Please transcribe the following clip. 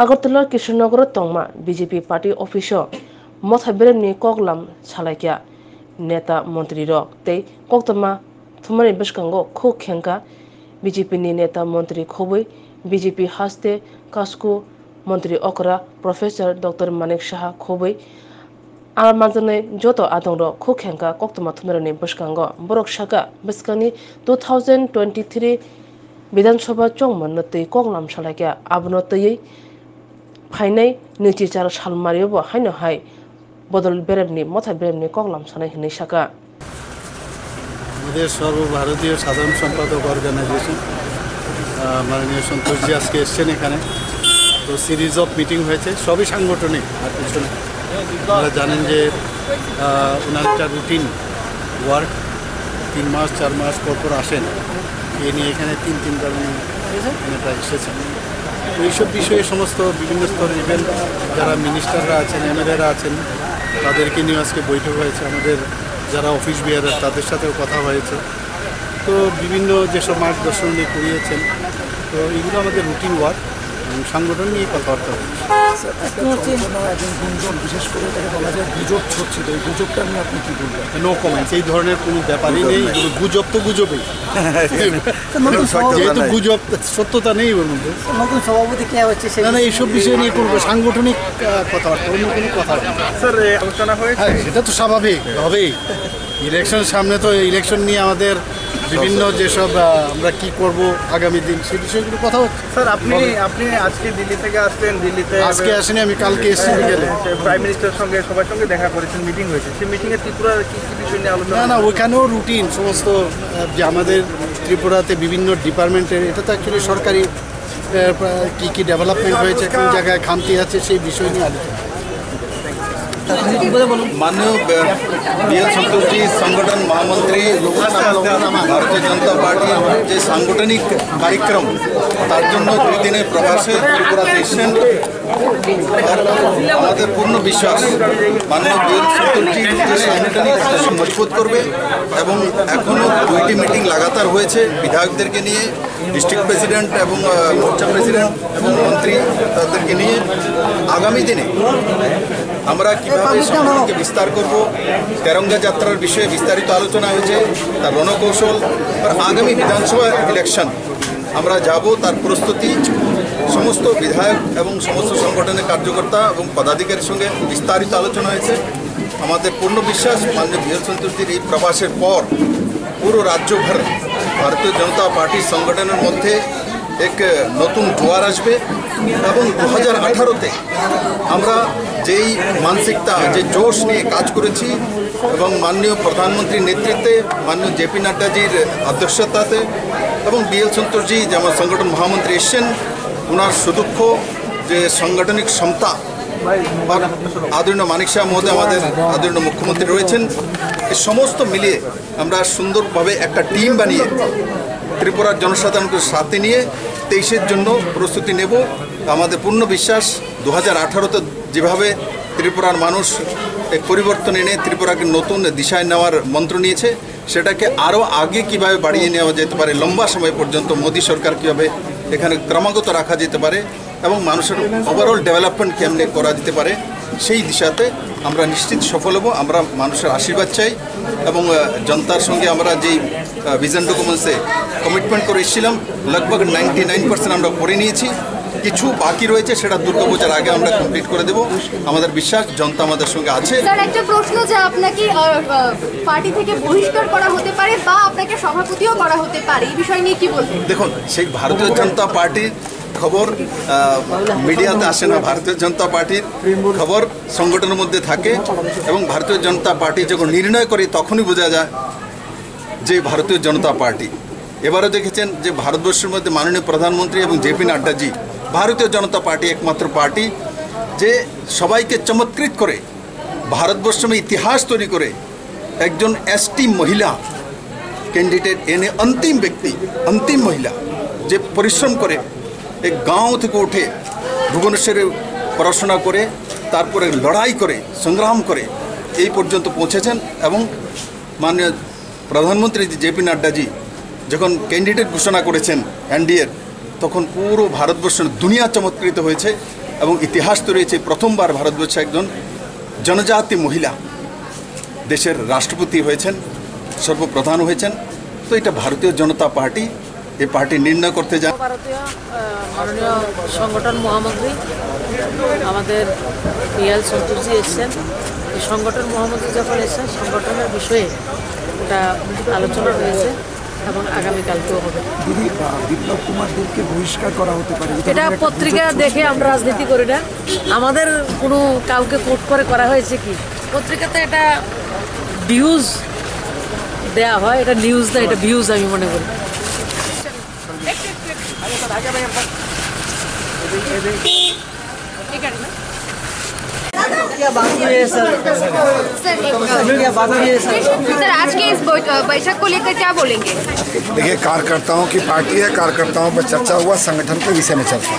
আগরতলা কৃষ্ণনগর তংমা BJP party office মথাবেরেমনি কগলাম সালাইকিয়া নেতা মন্ত্রী রক তৈ কক্তমা থুমানি বসকাঙ্গো খু খেঙ্কা বিজেপি নি নেতা মন্ত্রী খবৈ বিজেপি হাস্তে কাসকু মন্ত্রী অকরা প্রফেসর ডক্টর মানিক সাহা খবৈ আর মানজনে যত আদংর খু খেঙ্কা কক্তমা থুমানি বসকাঙ্গো বরক সাকা বসকানি 2023 বিধানসভা চংমন তৈ কগলাম সালাইকিয়া আবনো তৈ ফাইনাই नैथि चार सालमारियावबो हायनो हाय बदल बेरेमनि मथा बेरेमनि कगलाम सानाय हिनै साका আমাদের সর্বভারতীয় সাধারণ সম্পাদক অর্গানাইজেশন মাননীয় সন্তোষজি আজকে এসেছেন এখানে। তো সিরিজ অফ মিটিং হয়েছে, সবই সাংগঠনিক আর কিছু না। আপনারা জানেন যে ওনার একটা রুটিন ওয়ার্ক 3 মাস 4 মাস পর আসেন, এ নিয়ে এখানে তিনবার এখানে এসেছেন। এইসব বিষয়ে সমস্ত বিভিন্ন স্তরের ইভেন যারা মিনিস্টাররা আছেন, এমএলএরা আছেন, তাদেরকে নিয়ে আজকে বৈঠক হয়েছে। আমাদের যারা অফিস বিয়ারার তাদের সাথেও কথা হয়েছে। তো বিভিন্ন যেসব মার্গদর্শন নিয়ে করিয়েছেন, তো এগুলো আমাদের রুটিন ওয়ার্ক এবং সংগঠন নিয়ে কথাবার্তা হচ্ছে। বিশেষ করে তাকে বলা যায় গুজব ছড়ছিল, এই গুজবটা নিয়ে আপনি কী বলবেন? নো কমেন্টস, এই ধরনের কোনো ব্যাপারই নেই। গুজব তো গুজবেই, যেহেতু গুজব সত্যতা নেই ওর মধ্যে। নতুন সভাপতি কে হচ্ছে না, এইসব বিষয় নিয়ে করবো সাংগঠনিক কথাবার্তা, অন্য কোনো কথা স্যার আলোচনা হয়েছে। হ্যাঁ, সেটা তো স্বাভাবিক হবেই। ইলেকশন সামনে, তো ইলেকশন নিয়ে আমাদের বিভিন্ন যেসব আমরা কি করব আগামী দিন সেই বিষয়গুলো কথা হচ্ছে। স্যার আপনি আজকে দিল্লি থেকে আসলেন, দিল্লিতে আজকে আসেনি, আমি কালকে এসেছি বিকেলে। প্রাইম মিনিস্টারের সঙ্গে সবার সঙ্গে দেখা করেছেন, মিটিং হয়েছে। সেই মিটিংয়ে ত্রিপুরার কি কি বিষয় নিয়ে আলোচনা? না, ওইখানেও রুটিন সমস্ত যে আমাদের ত্রিপুরাতে বিভিন্ন ডিপার্টমেন্টের, এটা তো অ্যাকচুয়ালি সরকারি কি ডেভেলপমেন্ট হয়েছে, কোন জায়গায় খামতি আছে সেই বিষয় নিয়ে আলোচনা। माननीय बीएल संतोष जी संगठन महामंत्री भारतीय जनता पार्टी যে সাংগঠনিক কার্যক্রম তার জন্য 2 দিনের প্রবাসে ত্রিপুরাতে এসেছেন। আমাদের পূর্ণ বিশ্বাস মাননীয় बीएल संतोष जी যে সাংগঠনিক মজবুত করবে এবং এখনও 2টি মিটিং লাগাতার হয়েছে বিধায়কদেরকে নিয়ে, ডিস্ট্রিক্ট প্রেসিডেন্ট এবং মোর্চা প্রেসিডেন্ট এবং মন্ত্রী তাদেরকে নিয়ে। আগামী দিনে আমরা কীভাবে সংগঠনকে বিস্তার করব, তেরঙ্গা যাত্রার বিষয়ে বিস্তারিত আলোচনা হয়েছে, তার রণকৌশল, আর আগামী বিধানসভা ইলেকশন আমরা যাব তার প্রস্তুতি সমস্ত বিধায়ক এবং সমস্ত সংগঠনের কার্যকর্তা এবং পদাধিকারীর সঙ্গে বিস্তারিত আলোচনা হয়েছে। আমাদের পূর্ণ বিশ্বাস মাননীয় बीएल संतोषजीর এই প্রবাসের পর পুরো রাজ্যভর ভারতীয় জনতা পার্টির সংগঠনের মধ্যে এক নতুন জোয়ার আসবে এবং 2018-তে আমরা যেই মানসিকতা, যে জোশ নিয়ে কাজ করেছি এবং মাননীয় প্রধানমন্ত্রীর নেতৃত্বে, মাননীয় জেপি নাড্ডাজির অধ্যক্ষতাতে এবং बीएल संतोषजी যে আমার সংগঠন মহামন্ত্রী এসছেন, ওনার সুদক্ষ যে সাংগঠনিক ক্ষমতা, আদরণীয় মানিক শাহ মহোদয় আমাদের আদরণীয় মুখ্যমন্ত্রী রয়েছেন, এই সমস্ত মিলিয়ে আমরা সুন্দরভাবে একটা টিম বানিয়ে ত্রিপুরার জনসাধারণকে সাথে নিয়ে 23-এর জন্য প্রস্তুতি নেব। আমাদের পূর্ণ বিশ্বাস 2018-তে যেভাবে ত্রিপুরার মানুষ এক পরিবর্তন এনে ত্রিপুরাকে নতুন দিশায় নেওয়ার মন্ত্র নিয়েছে, সেটাকে আরও আগে কিভাবে বাড়িয়ে নেওয়া যেতে পারে, লম্বা সময় পর্যন্ত মোদী সরকার কীভাবে এখানে ক্রমাগত রাখা যেতে পারে এবং মানুষের ওভারঅল ডেভেলপমেন্ট কেমনে করা যেতে পারে, সেই দিশাতে আমরা নিশ্চিত সফল হব। আমরা মানুষের আশীর্বাদ চাই এবং জনতার সঙ্গে আমরা যেই ভিজন ডকুমেন্টসে কমিটমেন্ট করে এসেছিলাম লগভগ 99% আমরা করে নিয়েছি। কিছু বাকি রয়েছে, সেটা দুর্গাপূজার আগে আমরা কমপ্লিট করে দেব। আমাদের বিশ্বাস জনতা আমাদের সঙ্গে আছে। স্যার একটা প্রশ্ন, যে আপনাকে পার্টি থেকে বহিষ্কার করা হতে পারে বা আপনাকে সভাপতিও করা হতে পারে, এই বিষয় নিয়ে কি বলবেন? দেখুন, সেই ভারতীয় জনতা পার্টির খবর মিডিয়াতে আসে না। ভারতীয় জনতা পার্টির খবর সংগঠনের মধ্যে থাকে এবং ভারতীয় জনতা পার্টি যখন নির্ণয় করে তখনই বোঝা যায় যে ভারতীয় জনতা পার্টি। এবারও দেখেছেন যে ভারতবর্ষের মধ্যে মাননীয় প্রধানমন্ত্রী এবং জেপি নাড্ডাজি, ভারতীয় জনতা পার্টি একমাত্র পার্টি যে সবাইকে চমৎকৃত করে ভারতবর্ষে ইতিহাস তৈরি করে একজন এসটি মহিলা ক্যান্ডিডেট এনে, অন্তিম ব্যক্তি, অন্তিম মহিলা যে পরিশ্রম করে এক গাঁও থেকে উঠে ভুবনেশ্বরে পড়াশোনা করে তারপরে লড়াই করে সংগ্রাম করে এই পর্যন্ত পৌঁছেছেন। এবং মাননীয় প্রধানমন্ত্রী জেপি নাড্ডাজি যখন ক্যান্ডিডেট ঘোষণা করেছেন এনডিএর, তখন পুরো ভারতবর্ষের দুনিয়া চমৎকৃত হয়েছে এবং ইতিহাস তো রয়েছে, প্রথমবার ভারতবর্ষে একজন জনজাতি মহিলা দেশের রাষ্ট্রপতি হয়েছেন, সর্বপ্রধান হয়েছেন। তো এটা ভারতীয় জনতা পার্টি, এই পার্টি নির্ণয় করতে যায়। ভারতীয় মাননীয় সংগঠন মহামন্ত্রী আমাদের পিএল সন্তোষজি এসছেন। এই সংগঠন মহামন্ত্রী যখন এসছেন, সংগঠনের বিষয়ে এটা আলোচনা হয়েছে এবং আগামীকালকেও হবে। বিপ্লব কুমার দেবকে বহিষ্কার করা হতে পারে, এটা পত্রিকা দেখে আমরা রাজনীতি করি না। আমাদের কোনো কাউকে কোট করে করা হয়েছে কি? পত্রিকাতে এটা ভিউজ দেয়া হয়, এটা নিউজ না, এটা ভিউজ আমি মনে করি। सर आज के इस बैठक को लेकर क्या बोलेंगे? देखिए, कार्यकर्ताओं की पार्टी है, कार्यकर्ताओं पर चर्चा हुआ, संगठन के विषय में चर्चा।